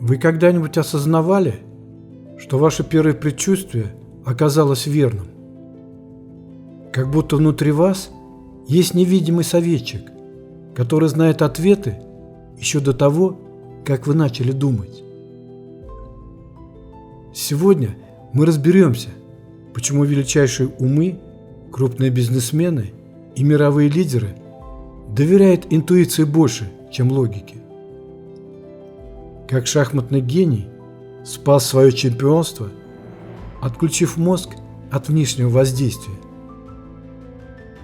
Вы когда-нибудь осознавали, что ваше первое предчувствие оказалось верным? Как будто внутри вас есть невидимый советчик, который знает ответы еще до того, как вы начали думать. Сегодня мы разберемся, почему величайшие умы, крупные бизнесмены и мировые лидеры доверяют интуиции больше, чем логике. Как шахматный гений спас свое чемпионство, отключив мозг от внешнего воздействия.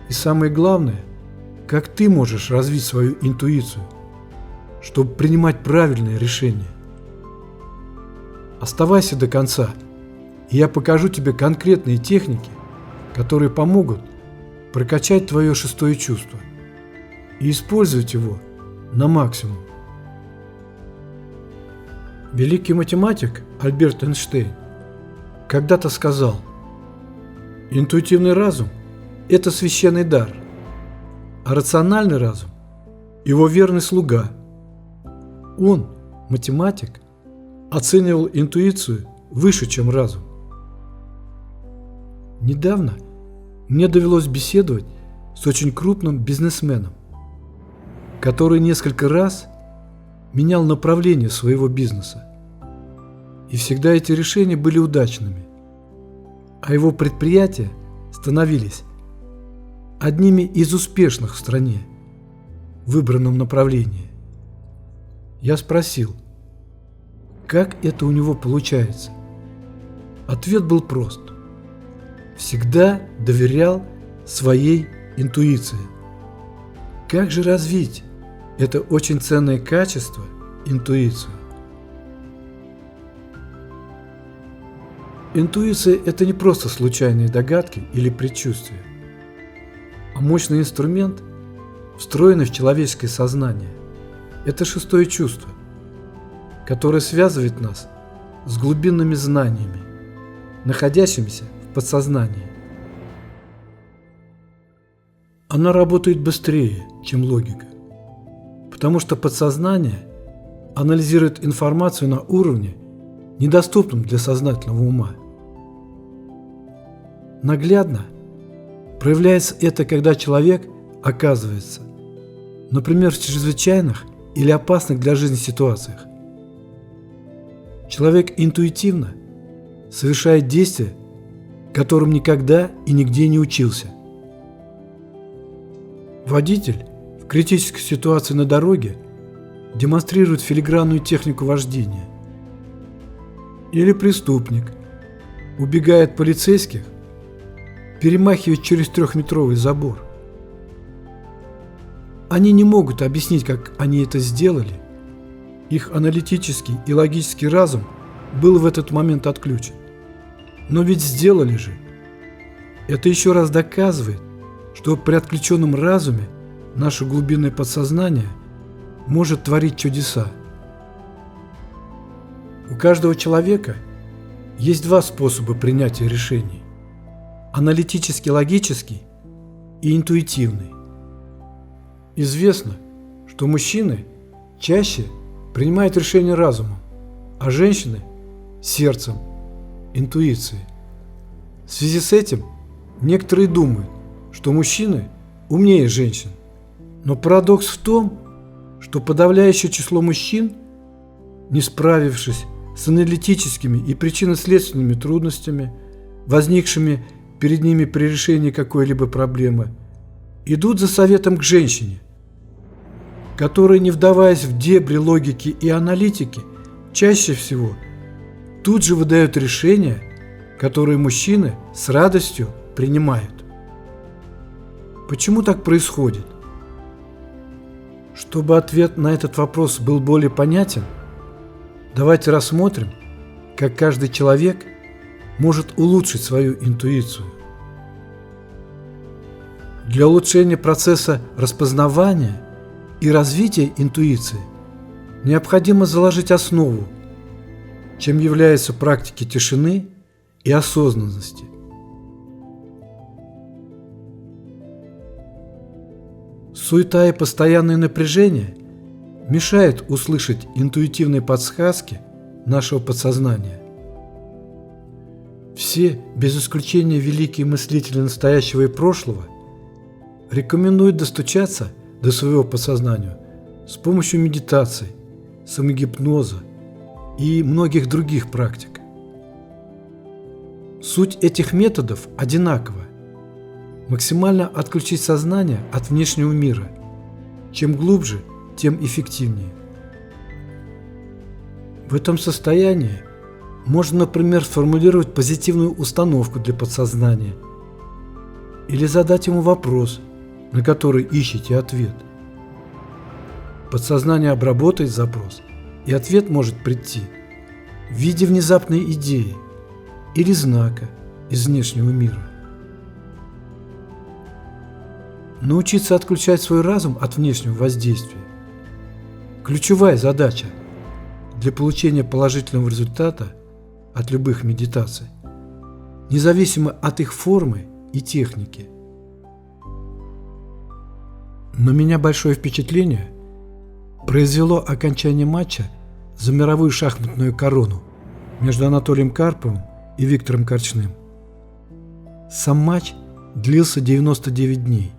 И самое главное, как ты можешь развить свою интуицию, чтобы принимать правильные решения. Оставайся до конца, и я покажу тебе конкретные техники, которые помогут прокачать твое шестое чувство и использовать его на максимум. Великий математик Альберт Эйнштейн когда-то сказал: интуитивный разум – это священный дар, а рациональный разум – его верный слуга. Он, математик, оценивал интуицию выше, чем разум. Недавно мне довелось беседовать с очень крупным бизнесменом, который несколько раз менял направление своего бизнеса. И всегда эти решения были удачными, а его предприятия становились одними из успешных в стране в выбранном направлении. Я спросил, как это у него получается? Ответ был прост. Всегда доверял своей интуиции. Как же развить это очень ценное качество – интуицию? Интуиция – это не просто случайные догадки или предчувствия, а мощный инструмент, встроенный в человеческое сознание. Это шестое чувство, которое связывает нас с глубинными знаниями, находящимися в подсознании. Она работает быстрее, чем логика, потому что подсознание анализирует информацию на уровне, недоступном для сознательного ума. Наглядно проявляется это, когда человек оказывается, например, в чрезвычайных или опасных для жизни ситуациях. Человек интуитивно совершает действия, которым никогда и нигде не учился. Водитель в критической ситуации на дороге демонстрирует филигранную технику вождения. Или преступник, убегая от полицейских, перемахивает через 3-метровый забор. Они не могут объяснить, как они это сделали. Их аналитический и логический разум был в этот момент отключен. Но ведь сделали же. Это еще раз доказывает, что при отключенном разуме наше глубинное подсознание может творить чудеса. У каждого человека есть два способа принятия решений – аналитически-логический и интуитивный. Известно, что мужчины чаще принимают решения разумом, а женщины – сердцем, интуицией. В связи с этим некоторые думают, что мужчины умнее женщин. Но парадокс в том, что подавляющее число мужчин, не справившись с аналитическими и причинно-следственными трудностями, возникшими перед ними при решении какой-либо проблемы, идут за советом к женщине, которая, не вдаваясь в дебри логики и аналитики, чаще всего тут же выдает решения, которые мужчины с радостью принимают. Почему так происходит? Чтобы ответ на этот вопрос был более понятен, давайте рассмотрим, как каждый человек может улучшить свою интуицию. Для улучшения процесса распознавания и развития интуиции необходимо заложить основу, чем являются практики тишины и осознанности. Суета и постоянное напряжение мешают услышать интуитивные подсказки нашего подсознания. Все, без исключения великие мыслители настоящего и прошлого, рекомендуют достучаться до своего подсознания с помощью медитации, самогипноза и многих других практик. Суть этих методов одинакова – максимально отключить сознание от внешнего мира. Чем глубже, тем эффективнее. В этом состоянии можно, например, сформулировать позитивную установку для подсознания или задать ему вопрос, на который ищете ответ. Подсознание обработает запрос, и ответ может прийти в виде внезапной идеи или знака из внешнего мира. Научиться отключать свой разум от внешнего воздействия – ключевая задача для получения положительного результата от любых медитаций, независимо от их формы и техники. На меня большое впечатление произвело окончание матча за мировую шахматную корону между Анатолием Карповым и Виктором Корчным. Сам матч длился 99 дней.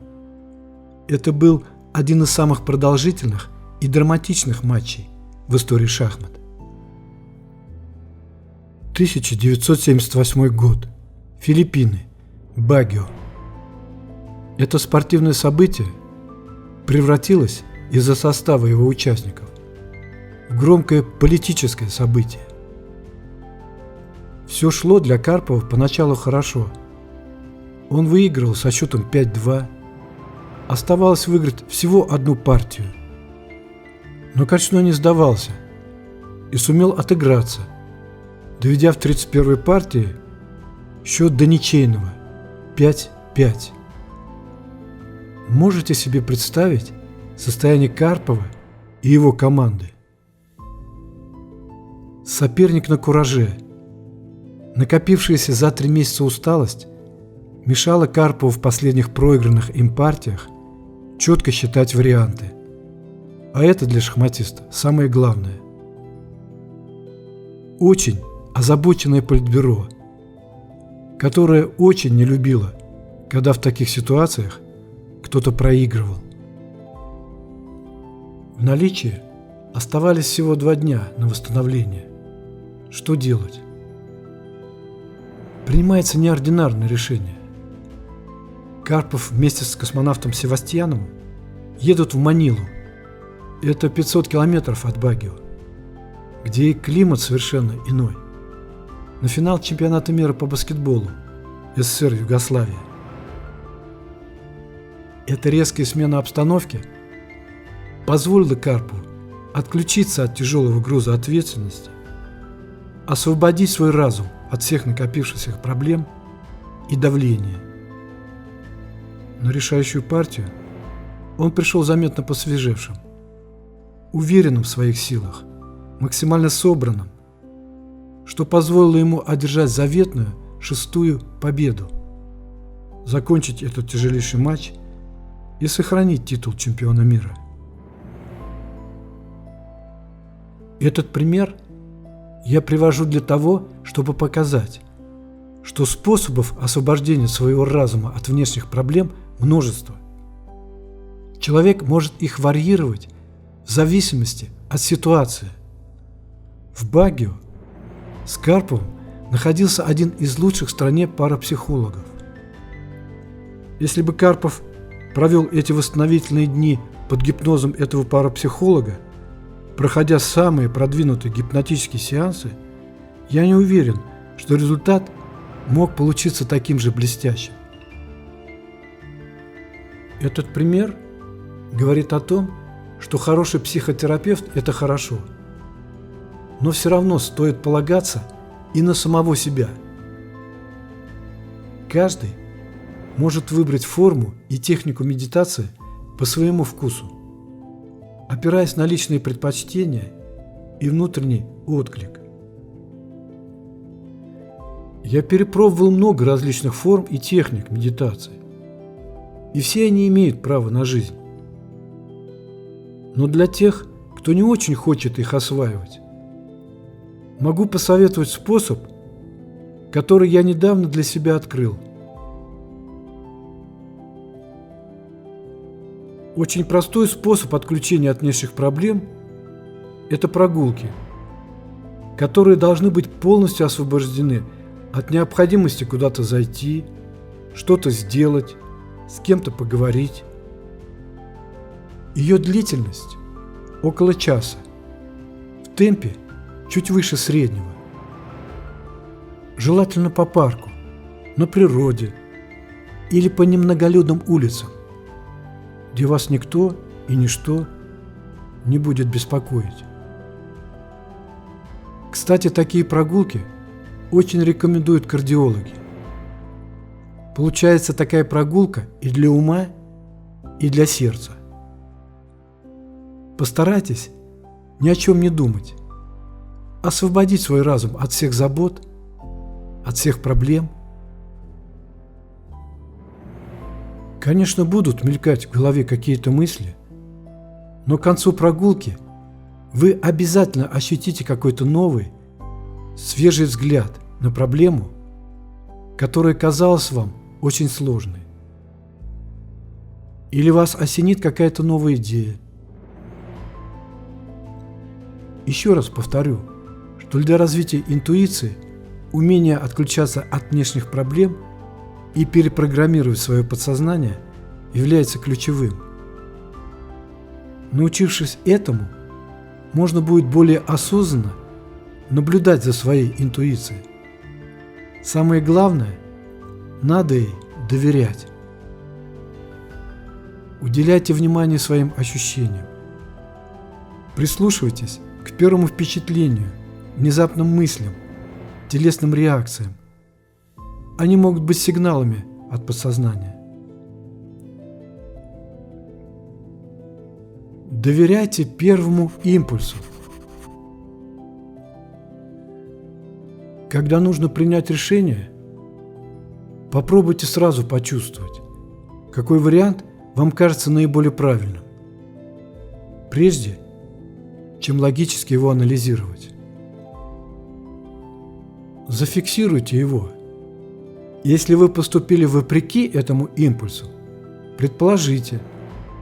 Это был один из самых продолжительных и драматичных матчей в истории шахмат. 1978 год. Филиппины. Багио. Это спортивное событие превратилось из-за состава его участников в громкое политическое событие. Все шло для Карпова поначалу хорошо. Он выигрывал со счетом 5-2. Оставалось выиграть всего одну партию. Но Корчной не сдавался и сумел отыграться, доведя в 31-й партии счет до ничейного 5-5. Можете себе представить состояние Карпова и его команды? Соперник на кураже. Накопившаяся за 3 месяца усталость мешала Карпову в последних проигранных им партиях четко считать варианты. А это для шахматиста самое главное. Очень озабоченное политбюро, которое очень не любило, когда в таких ситуациях кто-то проигрывал. В наличии оставались всего 2 дня на восстановление. Что делать? Принимается неординарное решение. Карпов вместе с космонавтом Севастьяновым едут в Манилу. Это 500 километров от Багио, где и климат совершенно иной. На финал чемпионата мира по баскетболу СССР Югославия. Эта резкая смена обстановки позволила Карпову отключиться от тяжелого груза ответственности, освободить свой разум от всех накопившихся проблем и давления. На решающую партию он пришел заметно посвежевшим, уверенным в своих силах, максимально собранным, что позволило ему одержать заветную 6-ю победу, закончить этот тяжелейший матч и сохранить титул чемпиона мира. Этот пример я привожу для того, чтобы показать, что способов освобождения своего разума от внешних проблем множество. Человек может их варьировать в зависимости от ситуации. В Багио с Карповым находился один из лучших в стране парапсихологов. Если бы Карпов провел эти восстановительные дни под гипнозом этого парапсихолога, проходя самые продвинутые гипнотические сеансы, я не уверен, что результат мог получиться таким же блестящим. Этот пример говорит о том, что хороший психотерапевт – это хорошо, но все равно стоит полагаться и на самого себя. Каждый может выбрать форму и технику медитации по своему вкусу, опираясь на личные предпочтения и внутренний отклик. Я перепробовал много различных форм и техник медитации, и все они имеют право на жизнь. Но для тех, кто не очень хочет их осваивать, Могу посоветовать способ, который я недавно для себя открыл. Очень простой способ отключения от внешних проблем – это прогулки, которые должны быть полностью освобождены от необходимости куда-то зайти, что-то сделать, с кем-то поговорить. Ее длительность – около часа, в темпе чуть выше среднего. Желательно по парку, на природе или по немноголюдным улицам, где вас никто и ничто не будет беспокоить. Кстати, такие прогулки очень рекомендуют кардиологи. Получается такая прогулка и для ума, и для сердца. Постарайтесь ни о чем не думать, освободить свой разум от всех забот, от всех проблем. Конечно, будут мелькать в голове какие-то мысли, но к концу прогулки вы обязательно ощутите какой-то новый, свежий взгляд на проблему, которая казалась вам очень сложной. Или вас осенит какая-то новая идея. Еще раз повторю, что для развития интуиции умение отключаться от внешних проблем и перепрограммировать свое подсознание является ключевым. Научившись этому, можно будет более осознанно наблюдать за своей интуицией. Самое главное, надо ей доверять. Уделяйте внимание своим ощущениям. Прислушивайтесь к первому впечатлению, внезапным мыслям, телесным реакциям. Они могут быть сигналами от подсознания. Доверяйте первому импульсу. Когда нужно принять решение, попробуйте сразу почувствовать, какой вариант вам кажется наиболее правильным, прежде чем логически его анализировать. Зафиксируйте его. Если вы поступили вопреки этому импульсу, предположите,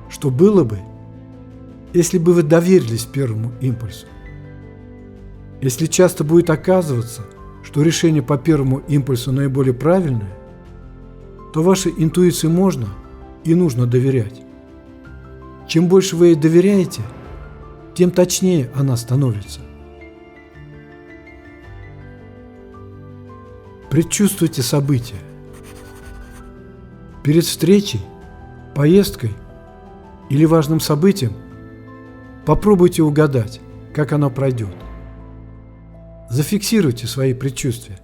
что было бы, если бы вы доверились первому импульсу. Если часто будет оказываться, что решение по первому импульсу наиболее правильное, то вашей интуиции можно и нужно доверять. Чем больше вы ей доверяете, тем точнее она становится. Предчувствуйте события. Перед встречей, поездкой или важным событием попробуйте угадать, как оно пройдет. Зафиксируйте свои предчувствия,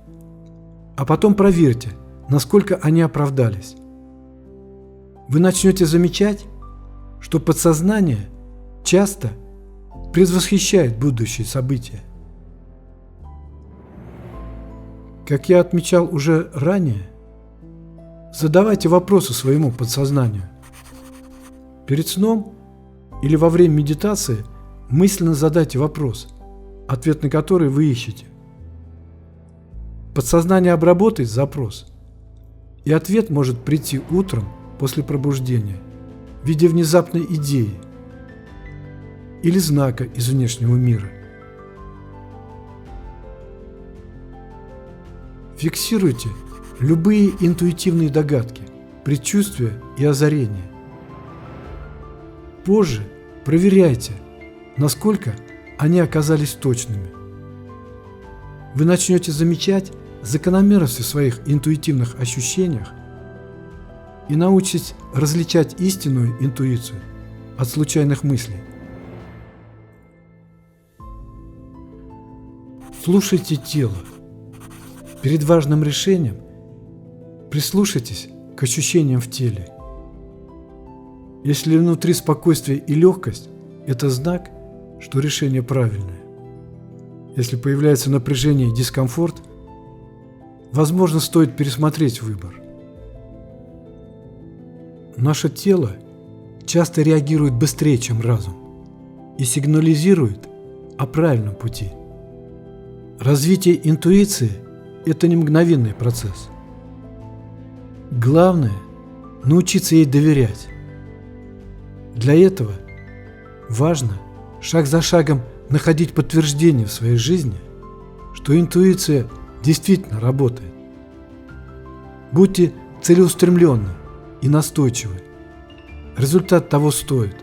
а потом проверьте, насколько они оправдались. Вы начнете замечать, что подсознание часто предвосхищает будущие события. Как я отмечал уже ранее, задавайте вопросы своему подсознанию. Перед сном или во время медитации мысленно задайте вопрос, ответ на который вы ищете. Подсознание обработает запрос, и ответ может прийти утром после пробуждения в виде внезапной идеи или знака из внешнего мира. Фиксируйте любые интуитивные догадки, предчувствия и озарения. Позже проверяйте, насколько они оказались точными. Вы начнете замечать закономерности в своих интуитивных ощущениях и научитесь различать истинную интуицию от случайных мыслей. Слушайте тело. Перед важным решением прислушайтесь к ощущениям в теле. Если внутри спокойствие и легкость, это знак, что решение правильное. Если появляется напряжение и дискомфорт, возможно, стоит пересмотреть выбор. Наше тело часто реагирует быстрее, чем разум, и сигнализирует о правильном пути. Развитие интуиции – это не мгновенный процесс. Главное – научиться ей доверять. Для этого важно шаг за шагом находить подтверждение в своей жизни, что интуиция действительно работает. Будьте целеустремленны и настойчивы. Результат того стоит.